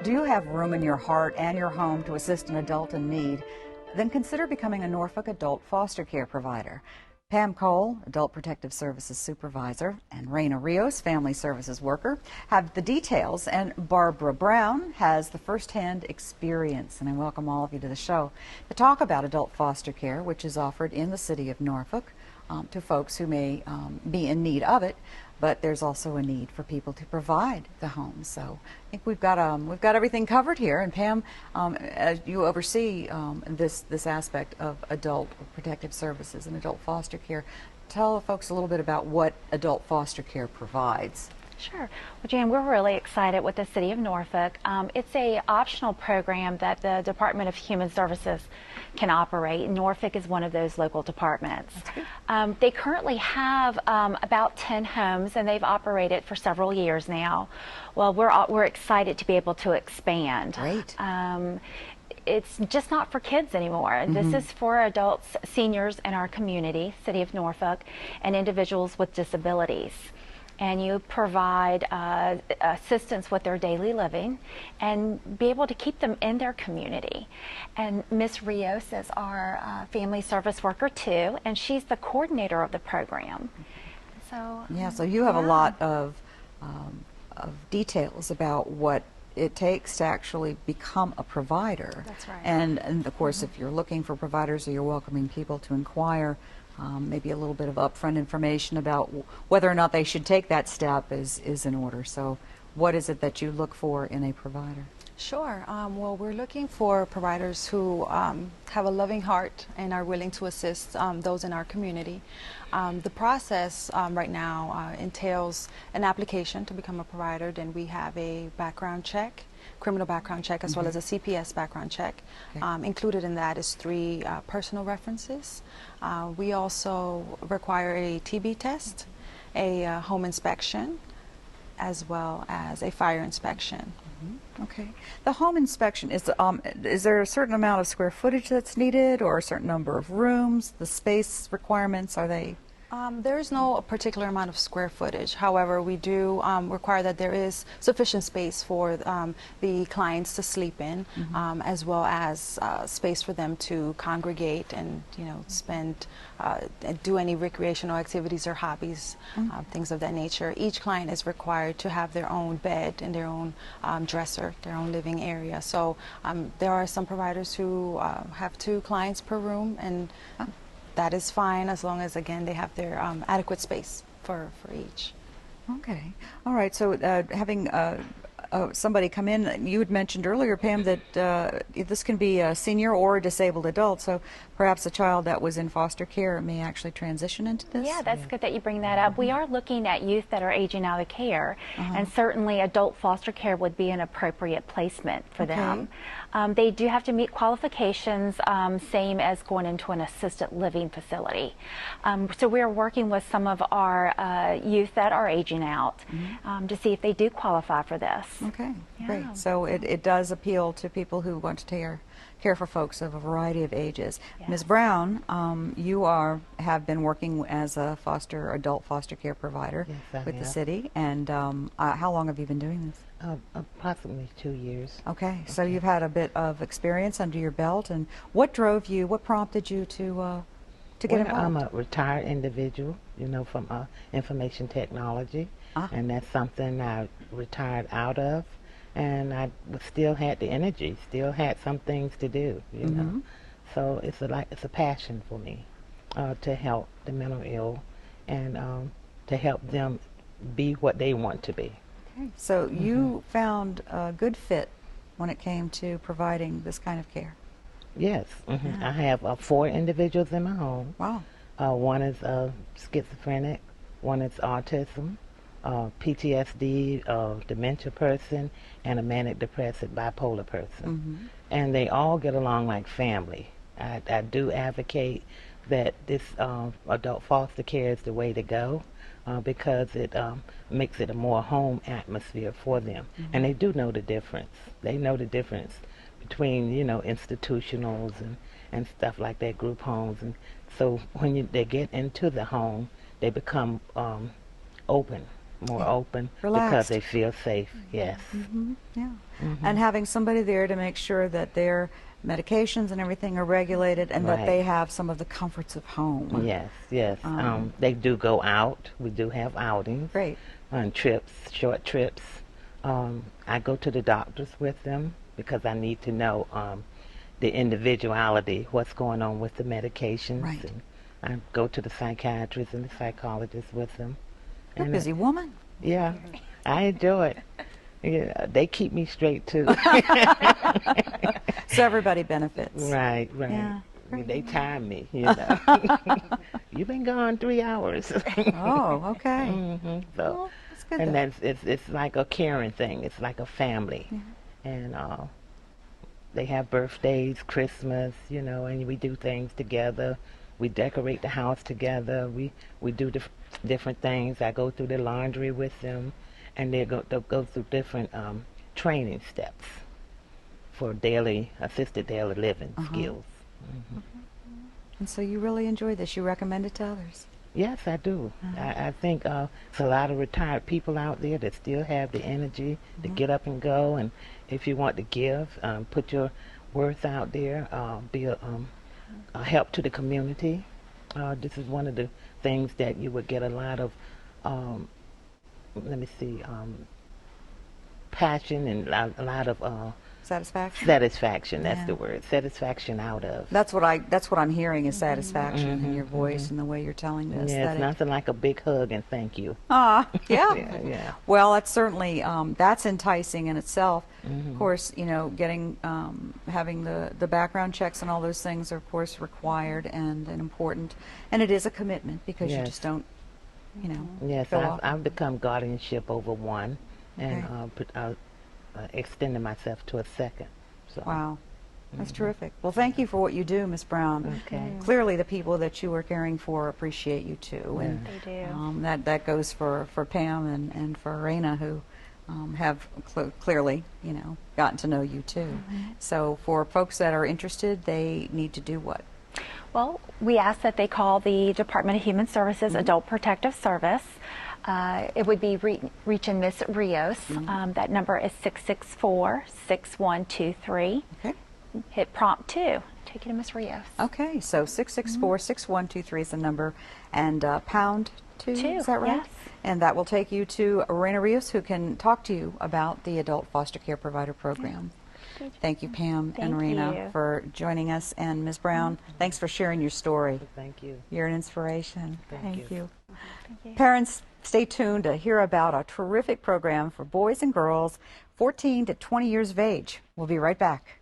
Do you have room in your heart and your home to assist an adult in need? Then consider becoming a Norfolk adult foster care provider. Pam Cole, Adult Protective Services Supervisor, and Raina Rios, Family Services Worker, have the details, and Barbara Brown has the first-hand experience. And I welcome all of you to the show to talk about adult foster care, which is offered in the city of Norfolk to folks who may be in need of it. But there's also a need for people to provide the home. So I think we've got everything covered here. And Pam, as you oversee this aspect of adult protective services and adult foster care, tell folks a little bit about what adult foster care provides. Sure. Well, Jan, we're really excited with the City of Norfolk. It's a optional program that the Department of Human Services can operate. Norfolk is one of those local departments. They currently have about 10 homes, and they've operated for several years now. Well, we're excited to be able to expand. Great. It's just not for kids anymore. This is for adults, seniors in our community, City of Norfolk, and individuals with disabilities. And you provide assistance with their daily living and be able to keep them in their community. And Ms. Rios is our family service worker too, and she's the coordinator of the program. So yeah, so you have a lot of details about what it takes to actually become a provider. That's right. And of course, if you're looking for providers or you're welcoming people to inquire, maybe a little bit of upfront information about whether or not they should take that step is in order. So what is it that you look for in a provider? Sure. Well, we're looking for providers who have a loving heart and are willing to assist those in our community. The process right now entails an application to become a provider. Then we have a background check, criminal background check, as well as a CPS background check. Okay. Included in that is 3 personal references. We also require a TB test, a home inspection, as well as a fire inspection. Okay. The home inspection, is there a certain amount of square footage that's needed, or a certain number of rooms? The space requirements, are they? There's no particular amount of square footage. However, we do require that there is sufficient space for the clients to sleep in, as well as space for them to congregate and, spend, do any recreational activities or hobbies, things of that nature. Each client is required to have their own bed and their own dresser, their own living area. So there are some providers who have 2 clients per room, and that is fine as long as, again, they have their adequate space for each. Okay. All right. So having somebody come in, you had mentioned earlier, Pam, that this can be a senior or a disabled adult. So perhaps a child that was in foster care may actually transition into this? Yeah, that's good that you bring that up. We are looking at youth that are aging out of care, and certainly adult foster care would be an appropriate placement for them. They do have to meet qualifications, same as going into an assisted living facility. So we're working with some of our youth that are aging out to see if they do qualify for this. Okay, great. So it does appeal to people who want to care for folks of a variety of ages. Yes. Ms. Brown, you have been working as a adult foster care provider with the city, and how long have you been doing this? Approximately 2 years. Okay, so you've had a bit of experience under your belt, and what prompted you to get involved? I'm a retired individual, from information technology, and that's something I retired out of. And I still had the energy, still had some things to do, know. So it's a passion for me to help the mentally ill and to help them be what they want to be. Okay. So you found a good fit when it came to providing this kind of care? Yes. I have 4 individuals in my home. Wow. One is schizophrenic, one is autism, PTSD, dementia person, and a manic depressive bipolar person. And they all get along like family. I do advocate that this adult foster care is the way to go because it makes it a more home atmosphere for them. And they do know the difference. They know the difference between, institutionals and stuff like that, group homes. And so when they get into the home, they become open more open Relaxed. because they feel safe. Yes. Yeah. And having somebody there to make sure that their medications and everything are regulated and that Right. they have some of the comforts of home. Yes, yes. They do go out. We do have outings. Great. On trips, short trips. I go to the doctors with them because I need to know the individuality, what's going on with the medications. Right. And I go to the psychiatrist and the psychologist with them. You're a And, busy woman. yeah, I enjoy it. Yeah, they keep me straight too. So everybody benefits. Right, right. Yeah. They time me, you know. You've been gone 3 hours. Oh, okay. So, Well, that's good. and though. it's like a caring thing. It's like a family, and they have birthdays, Christmas, you know, and we do things together. We decorate the house together. We do different things. I go through the laundry with them, and they'll go through different training steps for assisted daily living skills. And so you really enjoy this. You recommend it to others. Yes, I do. I think there's a lot of retired people out there that still have the energy to get up and go. And if you want to give, put your worth out there, be a help to the community. This is one of the things that you would get a lot of, passion and a lot of Satisfaction. satisfaction. That's Yeah. the word. Satisfaction out of. That's what I'm hearing is satisfaction in your voice and the way you're telling this. Yeah, that it's nothing like a big hug and thank you. yeah. Yeah. Well, that's certainly that's enticing in itself. Of course, you know, getting having the background checks and all those things are of course required and important, and it is a commitment because you Yes. just don't, you know. Yes, go off. I've become guardianship over one, and Okay. extended myself to a second. So. Wow. That's terrific. Well, thank you for what you do, Ms. Brown. Okay. Clearly, the people that you are caring for appreciate you too, and They do. that goes for Pam and for Raina, who have clearly, you know, gotten to know you too. So, for folks that are interested, they need to do what? Well, we ask that they call the Department of Human Services Adult Protective Service. It would be reaching Ms. Rios. That number is 664-6123. Okay. Hit prompt 2. Take it to Ms. Rios. Okay. So 664-6123 is the number, and pound 2. Is that right? Yes. And that will take you to Raina Rios, who can talk to you about the Adult Foster Care Provider Program. Thank you, Pam and Thank Raina, you. for joining us. And Ms. Brown, thanks for sharing your story. Thank you. You're an inspiration. Thank you. Thank you. Parents, stay tuned to hear about a terrific program for boys and girls 14 to 20 years of age. We'll be right back.